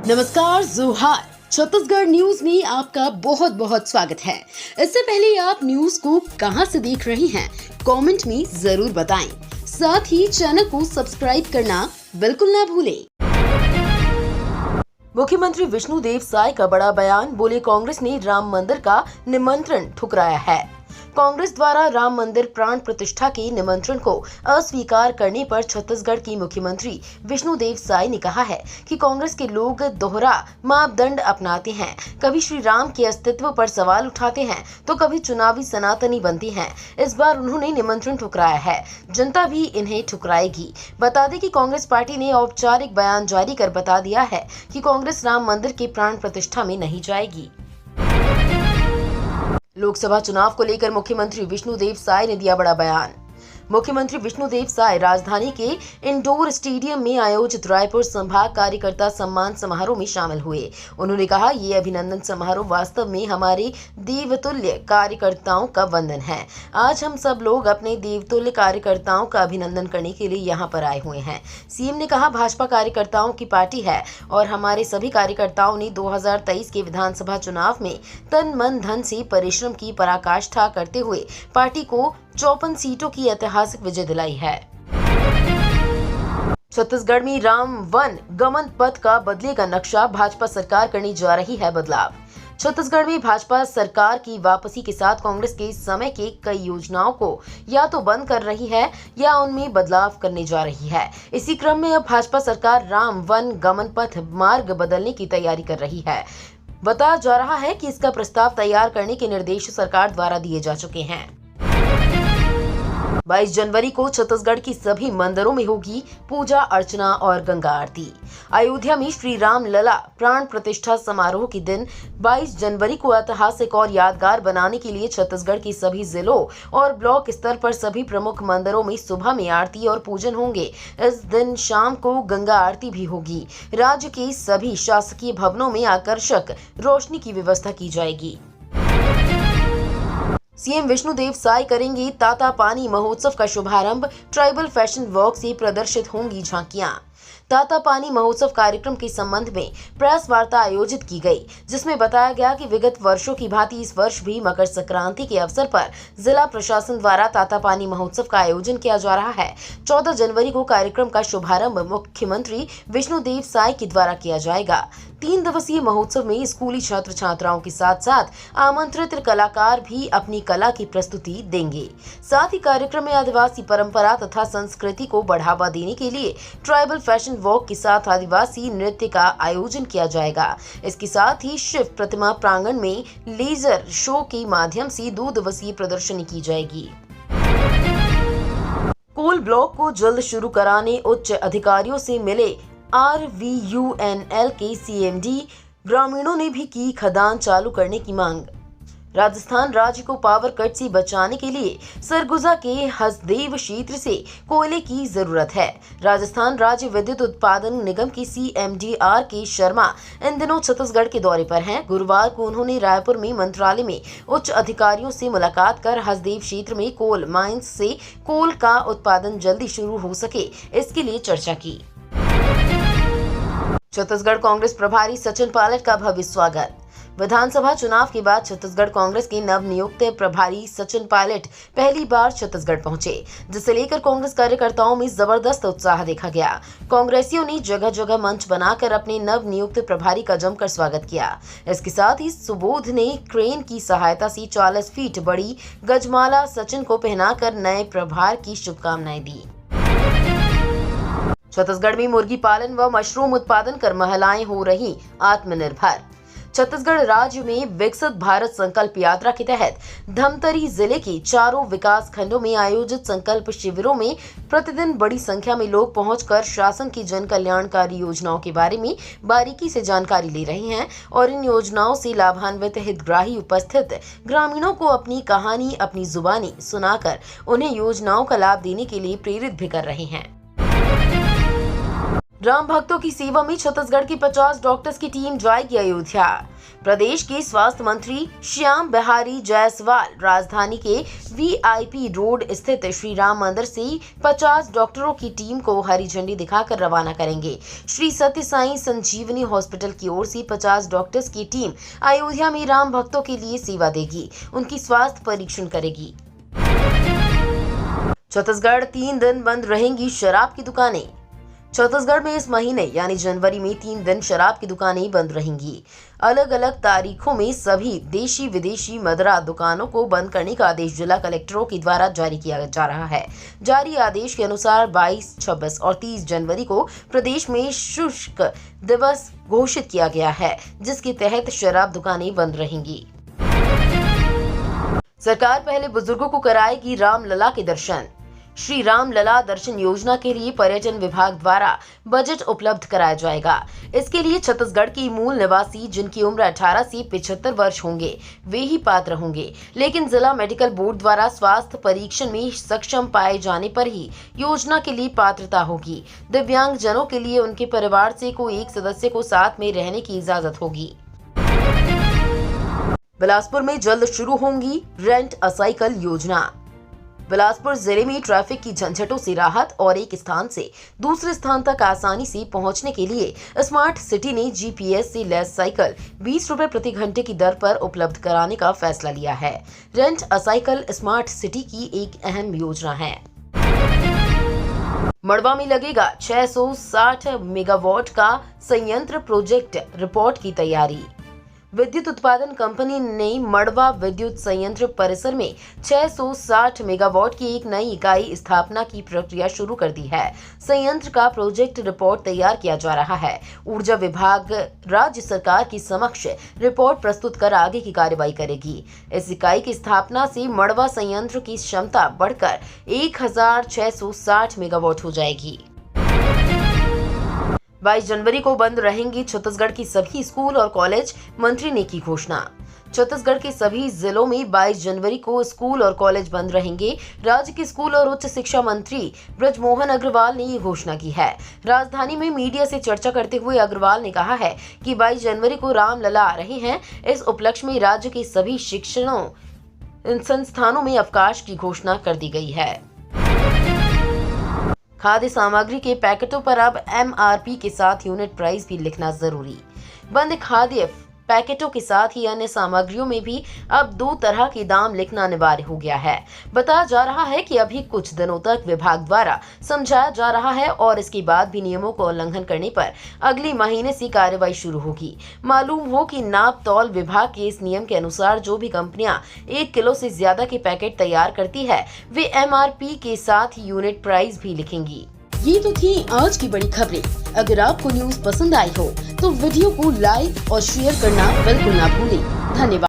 नमस्कार, जोहार। छत्तीसगढ़ न्यूज में आपका बहुत बहुत स्वागत है। इससे पहले आप न्यूज को कहां से देख रहे हैं, कमेंट में जरूर बताएं। साथ ही चैनल को सब्सक्राइब करना बिल्कुल ना भूलें। मुख्यमंत्री विष्णुदेव साय का बड़ा बयान, बोले कांग्रेस ने राम मंदिर का निमंत्रण ठुकराया है। कांग्रेस द्वारा राम मंदिर प्राण प्रतिष्ठा के निमंत्रण को अस्वीकार करने पर छत्तीसगढ़ की मुख्यमंत्री विष्णुदेव साय ने कहा है कि कांग्रेस के लोग दोहरा मापदंड अपनाते हैं। कभी श्री राम के अस्तित्व पर सवाल उठाते हैं तो कभी चुनावी सनातनी बनते हैं। इस बार उन्होंने निमंत्रण ठुकराया है, जनता भी इन्हें ठुकराएगी। बता दें कि कांग्रेस पार्टी ने औपचारिक बयान जारी कर बता दिया है कि कांग्रेस राम मंदिर के प्राण प्रतिष्ठा में नहीं जाएगी। लोकसभा चुनाव को लेकर मुख्यमंत्री विष्णुदेव साय ने दिया बड़ा बयान। मुख्यमंत्री विष्णुदेव साय राजधानी के इंडोर स्टेडियम में आयोजित रायपुर संभाग कार्यकर्ता सम्मान समारोह में शामिल हुए। उन्होंने कहा, ये अभिनंदन समारोह वास्तव में हमारे देवतुल्य कार्यकर्ताओं का वंदन है। आज हम सब लोग अपने देवतुल्य कार्यकर्ताओं का अभिनंदन करने के लिए यहाँ पर आए हुए हैं। सीएम ने कहा, भाजपा कार्यकर्ताओं की पार्टी है और हमारे सभी कार्यकर्ताओं ने 2023 के विधानसभा चुनाव में तन मन धन से परिश्रम की पराकाष्ठा करते हुए पार्टी को 54 सीटों की ऐतिहासिक विजय दिलाई है। छत्तीसगढ़ में राम वन गमन पथ का बदलेगा नक्शा, भाजपा सरकार करने जा रही है बदलाव। छत्तीसगढ़ में भाजपा सरकार की वापसी के साथ कांग्रेस के समय के कई योजनाओं को या तो बंद कर रही है या उनमें बदलाव करने जा रही है। इसी क्रम में अब भाजपा सरकार राम वन गमन पथ मार्ग बदलने की तैयारी कर रही है। बताया जा रहा है कि इसका प्रस्ताव तैयार करने के निर्देश सरकार द्वारा दिए जा चुके हैं। 22 जनवरी को छत्तीसगढ़ की सभी मंदिरों में होगी पूजा अर्चना और गंगा आरती। अयोध्या में श्री राम लला प्राण प्रतिष्ठा समारोह के दिन 22 जनवरी को ऐतिहासिक और यादगार बनाने के लिए छत्तीसगढ़ के सभी जिलों और ब्लॉक स्तर पर सभी प्रमुख मंदिरों में सुबह में आरती और पूजन होंगे। इस दिन शाम को गंगा आरती भी होगी। राज्य के सभी शासकीय भवनों में आकर्षक रोशनी की व्यवस्था की जाएगी। सीएम विष्णुदेव साय करेंगे ताता पानी महोत्सव का शुभारंभ, ट्राइबल फैशन वॉक से प्रदर्शित होंगी झांकियां। ताता पानी महोत्सव कार्यक्रम के संबंध में प्रेस वार्ता आयोजित की गई, जिसमें बताया गया कि विगत वर्षों की भांति इस वर्ष भी मकर संक्रांति के अवसर पर जिला प्रशासन द्वारा ताता पानी महोत्सव का आयोजन किया जा रहा है। 14 जनवरी को कार्यक्रम का शुभारंभ मुख्यमंत्री विष्णुदेव साय के द्वारा किया जाएगा। 3 दिवसीय महोत्सव में स्कूली छात्र छात्राओं के साथ साथ आमंत्रित कलाकार भी अपनी कला की प्रस्तुति देंगे। साथ ही कार्यक्रम में आदिवासी परंपरा तथा संस्कृति को बढ़ावा देने के लिए ट्राइबल फैशन वॉक के साथ आदिवासी नृत्य का आयोजन किया जाएगा। इसके साथ ही शिव प्रतिमा प्रांगण में लेजर शो के माध्यम से 2 दिवसीय प्रदर्शनी की जाएगी। कोल ब्लॉक को जल्द शुरू कराने उच्च अधिकारियों से मिले RVUNL के CMD, ग्रामीणों ने भी की खदान चालू करने की मांग। राजस्थान राज्य को पावर कट से बचाने के लिए सरगुजा के हसदेव क्षेत्र से कोयले की जरूरत है। राजस्थान राज्य विद्युत उत्पादन निगम की CMD RK शर्मा इन दिनों छत्तीसगढ़ के दौरे पर हैं। गुरुवार को उन्होंने रायपुर में मंत्रालय में उच्च अधिकारियों से मुलाकात कर हसदेव क्षेत्र में कोल माइंस से कोल का उत्पादन जल्दी शुरू हो सके, इसके लिए चर्चा की। छत्तीसगढ़ कांग्रेस प्रभारी सचिन पायलट का भव्य स्वागत। विधानसभा चुनाव के बाद छत्तीसगढ़ कांग्रेस के नवनियुक्त प्रभारी सचिन पायलट पहली बार छत्तीसगढ़ पहुंचे, जिसे लेकर कांग्रेस कार्यकर्ताओं में जबरदस्त उत्साह देखा गया। कांग्रेसियों ने जगह जगह मंच बनाकर अपने नवनियुक्त प्रभारी का जमकर स्वागत किया। इसके साथ ही सुबोध ने क्रेन की सहायता से 40 फीट बड़ी गजमाला सचिन को पहनाकर नए प्रभार की शुभकामनाएं दी। छत्तीसगढ़ में मुर्गी पालन व मशरूम उत्पादन कर महिलाएं हो रही आत्मनिर्भर। छत्तीसगढ़ राज्य में विकसित भारत संकल्प यात्रा के तहत धमतरी जिले के चारों विकास खंडों में आयोजित संकल्प शिविरों में प्रतिदिन बड़ी संख्या में लोग पहुंचकर शासन की जन कल्याणकारी योजनाओं के बारे में बारीकी से जानकारी ले रहे हैं और इन योजनाओं से लाभान्वित हितग्राही उपस्थित ग्रामीणों को अपनी कहानी अपनी जुबानी सुनाकर उन्हें योजनाओं का लाभ देने के लिए प्रेरित भी कर रहे हैं। राम भक्तों की सेवा में छत्तीसगढ़ की 50 डॉक्टर्स की टीम जाएगी अयोध्या। प्रदेश के स्वास्थ्य मंत्री श्याम बिहारी जायसवाल राजधानी के वीआईपी रोड स्थित श्री राम मंदिर से 50 डॉक्टरों की टीम को हरी झंडी दिखाकर रवाना करेंगे। श्री सत्य साई संजीवनी हॉस्पिटल की ओर से 50 डॉक्टर्स की टीम अयोध्या में राम भक्तों के लिए सेवा देगी, उनकी स्वास्थ्य परीक्षण करेगी। छत्तीसगढ़ 3 दिन बंद रहेंगी शराब की दुकानें। छत्तीसगढ़ में इस महीने यानी जनवरी में 3 दिन शराब की दुकानें बंद रहेंगी। अलग अलग तारीखों में सभी देशी विदेशी मदिरा दुकानों को बंद करने का आदेश जिला कलेक्टरों के द्वारा जारी किया जा रहा है। जारी आदेश के अनुसार 22, 26 और 30 जनवरी को प्रदेश में शुष्क दिवस घोषित किया गया है, जिसके तहत शराब दुकानें बंद रहेंगी। सरकार पहले बुजुर्गों को कराएगी रामलला के दर्शन। श्री राम लला दर्शन योजना के लिए पर्यटन विभाग द्वारा बजट उपलब्ध कराया जाएगा। इसके लिए छत्तीसगढ़ के मूल निवासी जिनकी उम्र 18 से 75 वर्ष होंगे वे ही पात्र होंगे, लेकिन जिला मेडिकल बोर्ड द्वारा स्वास्थ्य परीक्षण में सक्षम पाए जाने पर ही योजना के लिए पात्रता होगी। दिव्यांग जनों के लिए उनके परिवार से कोई एक सदस्य को साथ में रहने की इजाजत होगी। बिलासपुर में जल्द शुरू होंगी रेंट अ साइकिल योजना। बिलासपुर जिले में ट्रैफिक की झंझटों से राहत और एक स्थान से दूसरे स्थान तक आसानी से पहुंचने के लिए स्मार्ट सिटी ने जीपीएस से लैस साइकिल 20 रुपए प्रति घंटे की दर पर उपलब्ध कराने का फैसला लिया है। Rent a cycle smart city की एक अहम योजना है। मड़वा में लगेगा 660 मेगावाट का संयंत्र, प्रोजेक्ट रिपोर्ट की तैयारी। विद्युत उत्पादन कंपनी ने मड़वा विद्युत संयंत्र परिसर में 660 मेगावाट की एक नई इकाई स्थापना की प्रक्रिया शुरू कर दी है। संयंत्र का प्रोजेक्ट रिपोर्ट तैयार किया जा रहा है। ऊर्जा विभाग राज्य सरकार की समक्ष रिपोर्ट प्रस्तुत कर आगे की कार्रवाई करेगी। इस इकाई की स्थापना से मड़वा संयंत्र की क्षमता बढ़कर 1660 मेगावाट हो जाएगी। 22 जनवरी को बंद रहेंगी छत्तीसगढ़ की सभी स्कूल और कॉलेज, मंत्री ने की घोषणा। छत्तीसगढ़ के सभी जिलों में 22 जनवरी को स्कूल और कॉलेज बंद रहेंगे। राज्य के स्कूल और उच्च शिक्षा मंत्री ब्रजमोहन अग्रवाल ने ये घोषणा की है। राजधानी में मीडिया से चर्चा करते हुए अग्रवाल ने कहा है कि 22 जनवरी को रामलला आ रहे हैं। इस उपलक्ष्य में राज्य के सभी शिक्षण संस्थानों में अवकाश की घोषणा कर दी गई है। खाद्य सामग्री के पैकेटों पर अब एमआरपी के साथ यूनिट प्राइस भी लिखना जरूरी। बंद खाद्य पैकेटों के साथ ही अन्य सामग्रियों में भी अब 2 तरह के दाम लिखना अनिवार्य हो गया है। बताया जा रहा है कि अभी कुछ दिनों तक विभाग द्वारा समझाया जा रहा है और इसके बाद भी नियमों को उल्लंघन करने पर अगले महीने से कार्रवाई शुरू होगी। मालूम हो कि नाप तौल विभाग के इस नियम के अनुसार जो भी कंपनियां 1 किलो से ज्यादा के पैकेट तैयार करती है वे एमआरपी के साथ यूनिट प्राइस भी लिखेंगी। ये तो थी आज की बड़ी खबरें। अगर आपको न्यूज पसंद आई हो तो वीडियो को लाइक और शेयर करना बिल्कुल ना भूलें। धन्यवाद।